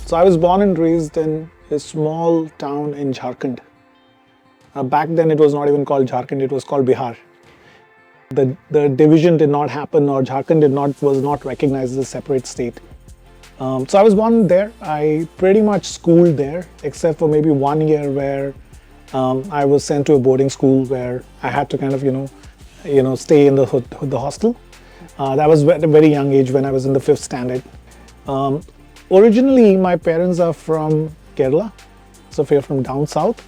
So I was born and raised in a small town in Jharkhand. Back then it was not even called Jharkhand, it was called Bihar. The division did not happen, or Jharkhand was not recognized as a separate state. So I was born there. I pretty much schooled there, except for maybe 1 year where I was sent to a boarding school where I had to kind of, stay in the hostel. That was at a very young age when I was in the 5th standard. Originally, my parents are from Kerala, so we're from down south.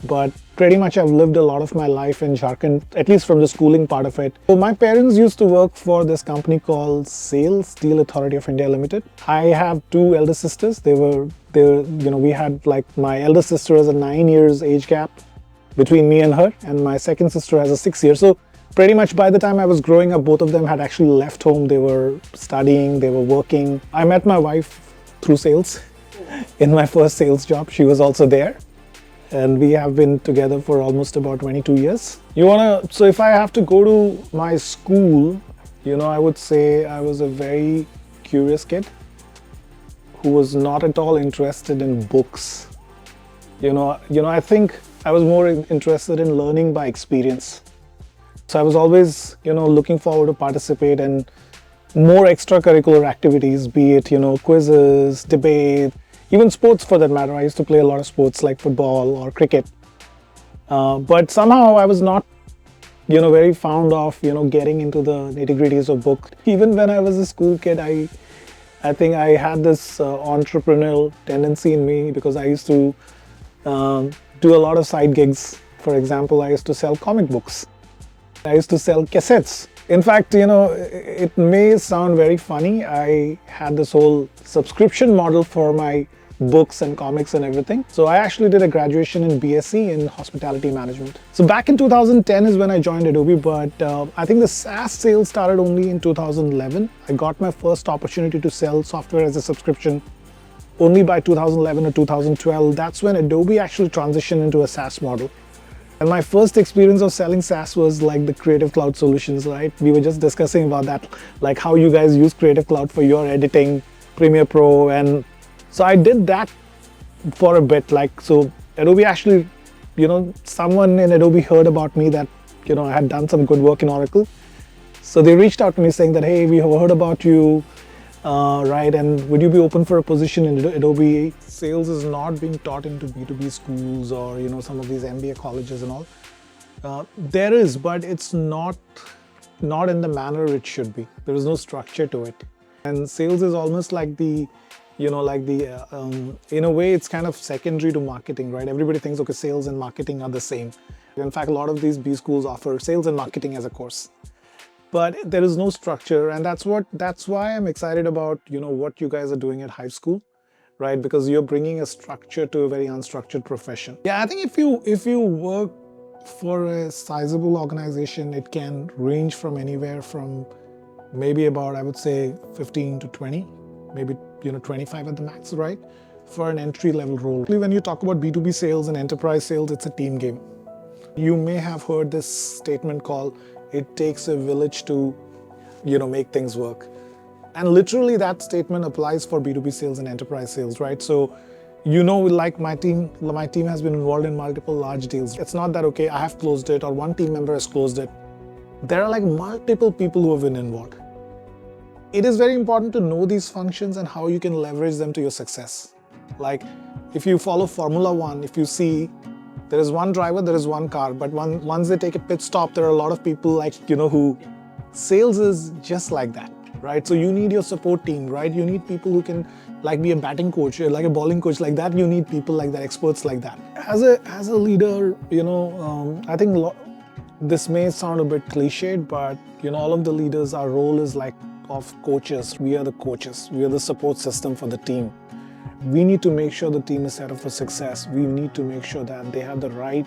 But pretty much I've lived a lot of my life in Jharkhand, at least from the schooling part of it. So my parents used to work for this company called SAIL, Steel Authority of India Limited. I have 2 elder sisters. We had, like, my elder sister has a 9 years age gap between me and her, and my second sister has a 6 years. So pretty much by the time I was growing up, both of them had actually left home. They were studying, they were working. I met my wife through sales in my first sales job. She was also there. And we have been together for almost about 22 years. So if I have to go to my school, I would say I was a very curious kid who was not at all interested in books. I think I was more interested in learning by experience. So I was always, looking forward to participate in more extracurricular activities, be it, quizzes, debate, even sports for that matter. I used to play a lot of sports like football or cricket. But somehow I was not, very fond of, getting into the nitty-gritties of book. Even when I was a school kid, I think I had this entrepreneurial tendency in me because I used to do a lot of side gigs. For example, I used to sell comic books. I used to sell cassettes. In fact, it may sound very funny. I had this whole subscription model for my books and comics and everything. So I actually did a graduation in BSc in hospitality management. So back in 2010 is when I joined Adobe, but I think the SaaS sales started only in 2011. I got my first opportunity to sell software as a subscription only by 2011 or 2012. That's when Adobe actually transitioned into a SaaS model. And my first experience of selling SaaS was like the Creative Cloud solutions, right? We were just discussing about that, like how you guys use Creative Cloud for your editing, Premiere Pro. And so I did that for a bit. So Adobe actually, someone in Adobe heard about me that, I had done some good work in Oracle. So they reached out to me saying that, hey, we have heard about you, right? And would you be open for a position in Adobe? Sales is not being taught into B2B schools or, some of these MBA colleges and all. There is, but it's not in the manner it should be. There is no structure to it. And sales is almost like in a way, it's kind of secondary to marketing, right? Everybody thinks, okay, sales and marketing are the same. In fact, a lot of these B schools offer sales and marketing as a course. But there is no structure, and that's why I'm excited about, what you guys are doing at HiveSchool, right? Because you're bringing a structure to a very unstructured profession. Yeah, I think if you work for a sizable organization, it can range from anywhere from maybe about, I would say, 15 to 20, maybe 25 at the max, right? For an entry-level role. When you talk about B2B sales and enterprise sales, it's a team game. You may have heard this statement called, it takes a village to, make things work. And literally that statement applies for B2B sales and enterprise sales, right? So, like my team has been involved in multiple large deals. It's not that, okay, I have closed it or one team member has closed it. There are like multiple people who have been involved. It is very important to know these functions and how you can leverage them to your success. Like if you follow Formula One, if you see there is one driver, there is one car, but once they take a pit stop, there are a lot of people who sales is just like that, right? So you need your support team, right? You need people who can be a batting coach, like a bowling coach like that. You need people like that, experts like that. As a leader, I think this may sound a bit cliched, but all of the leaders, our role is of coaches. We are the coaches. We are the support system for the team. We need to make sure the team is set up for success. We need to make sure that they have the right,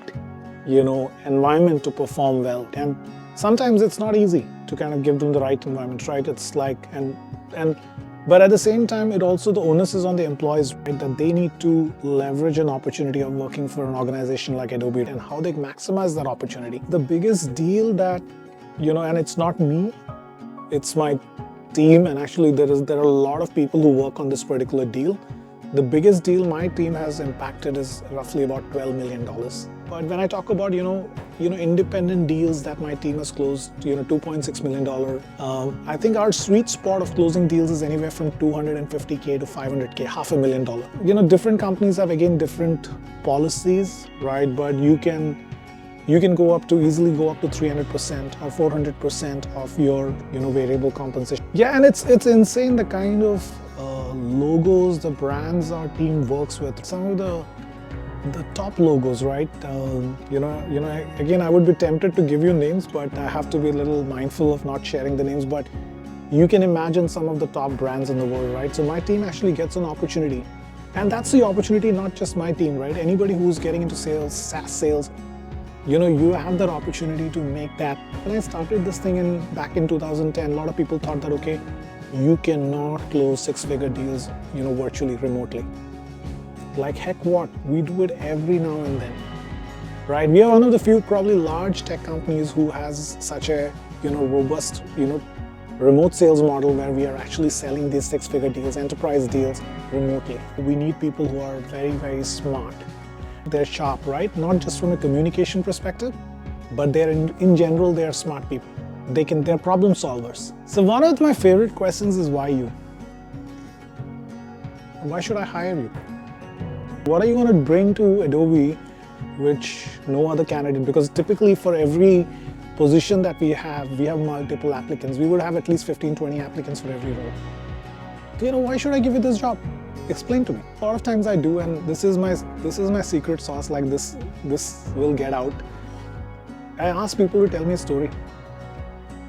environment to perform well. And sometimes it's not easy to kind of give them the right environment, right? It's but at the same time, the onus is on the employees, right? That they need to leverage an opportunity of working for an organization like Adobe and how they maximize that opportunity. The biggest deal that, and it's not me, it's my team, and actually there are a lot of people who work on this particular deal. The biggest deal my team has impacted is roughly about $12 million. But when I talk about, independent deals that my team has closed, $2.6 million, I think our sweet spot of closing deals is anywhere from $250K to $500K, $500,000. Different companies have, again, different policies, right? But you can easily go up to 300% or 400% of your, variable compensation. Yeah, and it's insane the kind of logos, the brands our team works with. Some of the top logos, right? Again, I would be tempted to give you names, but I have to be a little mindful of not sharing the names. But you can imagine some of the top brands in the world, right? So my team actually gets an opportunity, and that's the opportunity, not just my team, right? Anybody who's getting into sales, SaaS sales, you have that opportunity to make that. When I started this thing back in 2010, a lot of people thought that, okay, you cannot close six-figure deals, virtually, remotely. Like heck what? We do it every now and then, right? We are one of the few probably large tech companies who has such a, robust, remote sales model where we are actually selling these six-figure deals, enterprise deals remotely. We need people who are very, very smart. They're sharp, right? Not just from a communication perspective, but they're in general, they're smart people. They're problem solvers. So one of my favorite questions is why you? Why should I hire you? What are you going to bring to Adobe which no other candidate? Because typically for every position that we have multiple applicants. We would have at least 15, 20 applicants for every role. Why should I give you this job? Explain to me. A lot of times I do, and this is my secret sauce, like this will get out. I ask people to tell me a story.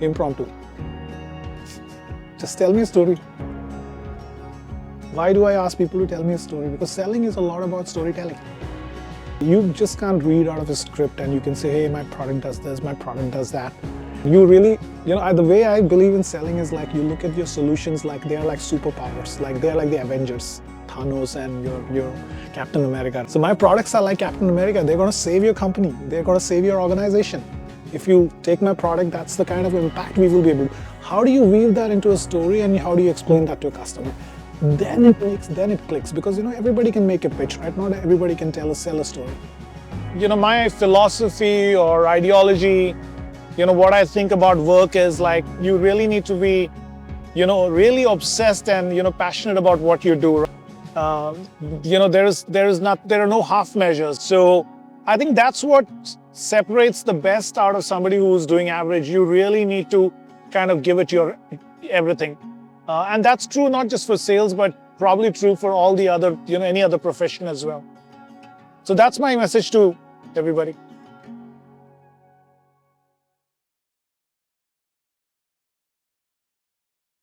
Impromptu. Just tell me a story. Why do I ask people to tell me a story? Because selling is a lot about storytelling. You just can't read out of a script and you can say, hey, my product does this, my product does that. You really, the way I believe in selling is like you look at your solutions like they are like superpowers, like they're like the Avengers, Thanos and your Captain America. So my products are like Captain America. They're going to save your company. They're going to save your organization. If you take my product, that's the kind of impact we will be able to. How do you weave that into a story and how do you explain that to a customer? Then it clicks because everybody can make a pitch, right? Not everybody can sell a story. My philosophy or ideology, what I think about work is like you really need to be, really obsessed and passionate about what you do. There are no half measures. So I think that's what separates the best out of somebody who's doing average. You really need to kind of give it your everything. And that's true not just for sales, but probably true for all the other, any other profession as well. So that's my message to everybody.